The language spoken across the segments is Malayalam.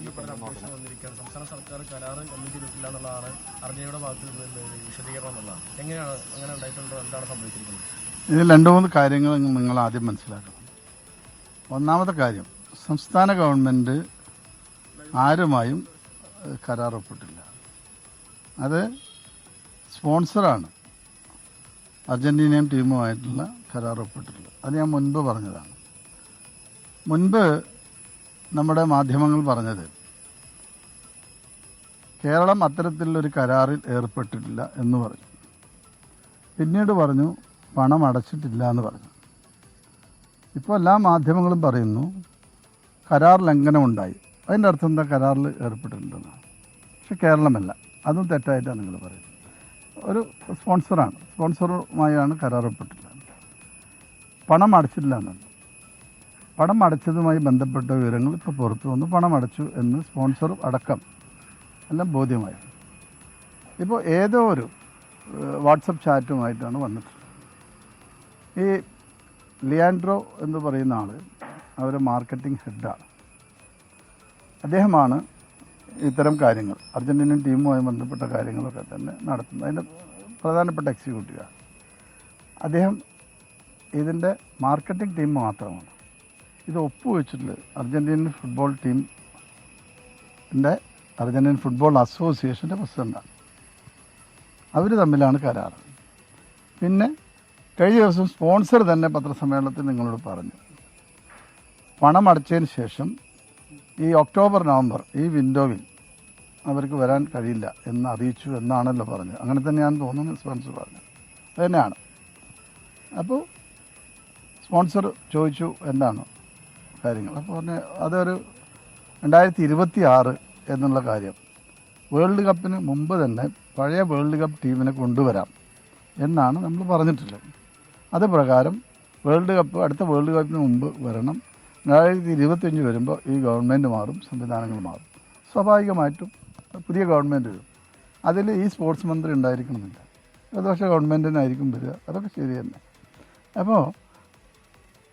സംസ്ഥാന സർക്കാർ കരാർ കമ്മിറ്റി ചെയ്തിട്ടില്ല എന്നുള്ളതാണ് അർജന്റീനയുടെ ഭാഗത്ത് വിശദീകരണം എന്നുള്ളതാണ്. എങ്ങനെയാണ് അങ്ങനെ ഉണ്ടായിട്ടുണ്ടോ? എന്താണ് സംഭവിച്ചിരിക്കുന്നത്? ഇതിൽ രണ്ട് മൂന്ന് കാര്യങ്ങൾ നിങ്ങൾ ആദ്യം മനസ്സിലാക്കണം. ഒന്നാമത്തെ കാര്യം, സംസ്ഥാന ഗവൺമെൻറ് ആരുമായും കരാർ ഒപ്പിട്ടില്ല. അത് സ്പോൺസറാണ് അർജന്റീനിയൻ ടീമുമായിട്ടുള്ള കരാർ ഒപ്പിട്ടിട്ടുള്ളത്. അത് ഞാൻ മുൻപ് പറഞ്ഞതാണ്. മുൻപ് നമ്മുടെ മാധ്യമങ്ങൾ പറഞ്ഞത് കേരളം അത്തരത്തിലുള്ളൊരു കരാറിൽ ഏർപ്പെട്ടിട്ടില്ല എന്ന് പറഞ്ഞു. പിന്നീട് പറഞ്ഞു പണം അടച്ചിട്ടില്ല എന്ന് പറഞ്ഞു. ഇപ്പോൾ എല്ലാ മാധ്യമങ്ങളും പറയുന്നു കരാർ ലംഘനം ഉണ്ടായി. അതിൻ്റെ അർത്ഥം എന്താ? കരാറിൽ ഏർപ്പെട്ടിട്ടുണ്ടെന്നാണ്. പക്ഷെ കേരളമല്ല, അതും തെറ്റായിട്ടാണ് നിങ്ങൾ പറയുന്നത്. ഒരു സ്പോൺസറാണ്, സ്പോൺസറുമായാണ് കരാർ ഒപ്പിട്ടിട്ടുള്ളത്. പണം അടച്ചിട്ടില്ല എന്നുണ്ട്. പണം അടച്ചതുമായി ബന്ധപ്പെട്ട വിവരങ്ങൾ ഇപ്പോൾ പുറത്തു വന്നു. പണം അടച്ചു എന്ന് സ്പോൺസറും അടക്കം എല്ലാം ബോധ്യമായി. ഇപ്പോൾ ഏതോ ഒരു വാട്സപ്പ് ചാറ്റുമായിട്ടാണ് വന്നിട്ടുള്ളത്. ഈ ലിയാൻഡ്രോ എന്ന് പറയുന്ന ആൾ അവരുടെ മാർക്കറ്റിംഗ് ഹെഡാണ്. അദ്ദേഹമാണ് ഇത്തരം കാര്യങ്ങൾ അർജന്റീനിയൻ ടീമുമായി ബന്ധപ്പെട്ട കാര്യങ്ങളൊക്കെ തന്നെ നടത്തുന്നത്. അതിൻ്റെ പ്രധാനപ്പെട്ട എക്സിക്യൂട്ടീവാണ് അദ്ദേഹം. ഇതിൻ്റെ മാർക്കറ്റിംഗ് ടീം മാത്രമാണ്. ഇത് ഒപ്പുവെച്ചിട്ടുള്ളത് അർജന്റീനിയൻ ഫുട്ബോൾ ടീമിൻ്റെ അർജന്റീൻ ഫുട്ബോൾ അസോസിയേഷൻ്റെ പ്രസിഡൻ്റാണ്. അവർ തമ്മിലാണ് കരാർ. പിന്നെ കഴിഞ്ഞ ദിവസം സ്പോൺസർ തന്നെ പത്രസമ്മേളനത്തിൽ നിങ്ങളോട് പറഞ്ഞു പണം അടച്ചതിന് ശേഷം ഈ ഒക്ടോബർ നവംബർ ഈ വിൻഡോവിൽ അവർക്ക് വരാൻ കഴിയില്ല എന്ന് അറിയിച്ചു എന്നാണല്ലോ പറഞ്ഞത്. അങ്ങനെ തന്നെയാണ് തോന്നുന്നത് സ്പോൺസർ പറഞ്ഞത്. അത് തന്നെയാണ്. അപ്പോൾ സ്പോൺസർ ചോദിച്ചു എന്താണ് കാര്യങ്ങൾ. അപ്പോൾ പറഞ്ഞ് അതൊരു 2026 എന്നുള്ള കാര്യം വേൾഡ് കപ്പിന് മുമ്പ് തന്നെ പഴയ വേൾഡ് കപ്പ് ടീമിനെ കൊണ്ടുവരാം എന്നാണ് നമ്മൾ പറഞ്ഞിട്ടുള്ളത്. അത് പ്രകാരം അടുത്ത വേൾഡ് കപ്പിന് മുമ്പ് വരണം. 2025 വരുമ്പോൾ ഈ ഗവൺമെൻറ് മാറും, സംവിധാനങ്ങൾ മാറും. സ്വാഭാവികമായിട്ടും പുതിയ ഗവൺമെൻറ് വരും. അതിൽ ഈ സ്പോർട്സ് മന്ത്രി ഉണ്ടായിരിക്കണമെന്നില്ല. പ്രതിപക്ഷ ഗവൺമെൻറ്റിനായിരിക്കും വരിക. അതൊക്കെ ശരി തന്നെ. അപ്പോൾ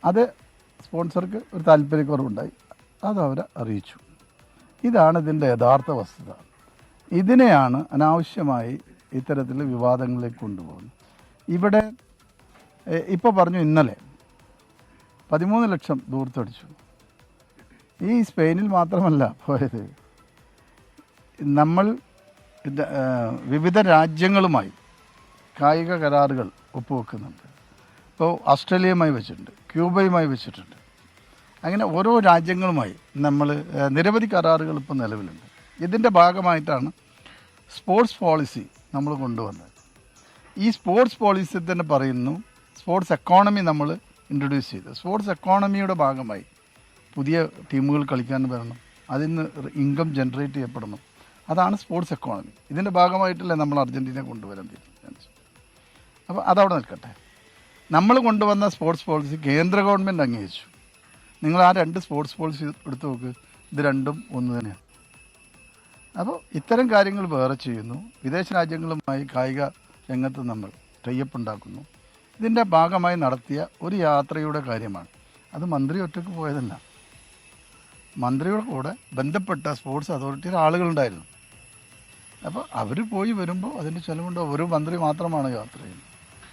അത് സ്പോൺസർക്ക് ഒരു താല്പര്യക്കുറവുണ്ടായി. അതവരെ അറിയിച്ചു. ഇതാണ് ഇതിൻ്റെ യഥാർത്ഥ വസ്തുത. ഇതിനെയാണ് അനാവശ്യമായി ഇത്തരത്തിൽ വിവാദങ്ങളിലേക്ക് കൊണ്ടുപോകുന്നത്. ഇവിടെ ഇപ്പോൾ പറഞ്ഞു ഇന്നലെ 13 ലക്ഷം ദൂർത്തടിച്ചു. ഈ സ്പെയിനിൽ മാത്രമല്ല പോയത്. നമ്മൾ വിവിധ രാജ്യങ്ങളുമായി കായിക കരാറുകൾ ഒപ്പുവെക്കുന്നുണ്ട്. ഇപ്പോൾ ഓസ്ട്രേലിയയുമായി വെച്ചിട്ടുണ്ട്, ക്യൂബയുമായി വെച്ചിട്ടുണ്ട്. അങ്ങനെ ഓരോ രാജ്യങ്ങളുമായി നമ്മൾ നിരവധി കരാറുകൾ ഇപ്പോൾ നിലവിലുണ്ട്. ഇതിൻ്റെ ഭാഗമായിട്ടാണ് സ്പോർട്സ് പോളിസി നമ്മൾ കൊണ്ടുവന്നത്. ഈ സ്പോർട്സ് പോളിസി തന്നെ പറയുന്നു സ്പോർട്സ് എക്കോണമി നമ്മൾ ഇൻട്രൊഡ്യൂസ് ചെയ്ത്. സ്പോർട്സ് എക്കോണമിയുടെ ഭാഗമായി പുതിയ ടീമുകൾ കളിക്കാൻ വരണം, അതിന് ഇൻകം ജനറേറ്റ് ചെയ്യപ്പെടണം. അതാണ് സ്പോർട്സ് എക്കോണമി. ഇതിൻ്റെ ഭാഗമായിട്ടല്ലേ നമ്മൾ അർജൻറ്റീന കൊണ്ടുവരാൻ തീരുമാനിച്ചു. അപ്പോൾ അതവിടെ നിൽക്കട്ടെ. നമ്മൾ കൊണ്ടുവന്ന സ്പോർട്സ് പോളിസി കേന്ദ്ര ഗവൺമെൻറ് അംഗീകരിച്ചു. നിങ്ങൾ ആ 2 സ്പോർട്സ് പോളിസി എടുത്തു നോക്ക്, ഇത് രണ്ടും ഒന്ന് തന്നെയാണ്. അപ്പോൾ ഇത്തരം കാര്യങ്ങൾ വേറെ ചെയ്യുന്നു. വിദേശ രാജ്യങ്ങളുമായി കായിക രംഗത്ത് നമ്മൾ ടൈപ്പ് ഉണ്ടാക്കുന്നു. ഇതിൻ്റെ ഭാഗമായി നടത്തിയ ഒരു യാത്രയുടെ കാര്യമാണ്. അത് മന്ത്രി ഒറ്റയ്ക്ക് പോയതല്ല. മന്ത്രിയുടെ കൂടെ ബന്ധപ്പെട്ട സ്പോർട്സ് അതോറിറ്റിയുടെ ആളുകളുണ്ടായിരുന്നു. അപ്പോൾ അവർ പോയി വരുമ്പോൾ അതിൻ്റെ ചിലവുണ്ട്. ഒരു മന്ത്രി മാത്രമാണ് യാത്ര ചെയ്യുന്നത്.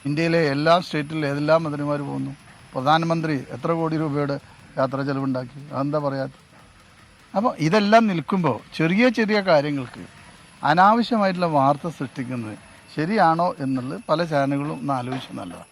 ഇന്ത്യയിലെ എല്ലാ സ്റ്റേറ്റിലും ഏതെല്ലാം മന്ത്രിമാർ പോകുന്നു. പ്രധാനമന്ത്രി എത്ര കോടി രൂപയുടെ യാത്രാ ചിലവുണ്ടാക്കി, അതെന്താ പറയാത്ത? അപ്പോൾ ഇതെല്ലാം നിൽക്കുമ്പോൾ ചെറിയ ചെറിയ കാര്യങ്ങൾക്ക് അനാവശ്യമായിട്ടുള്ള വാർത്ത സൃഷ്ടിക്കുന്നത് ശരിയാണോ എന്നുള്ളത് പല ചാനലുകളും ഒന്ന് ആലോചിച്ച് നല്ലതാണ്.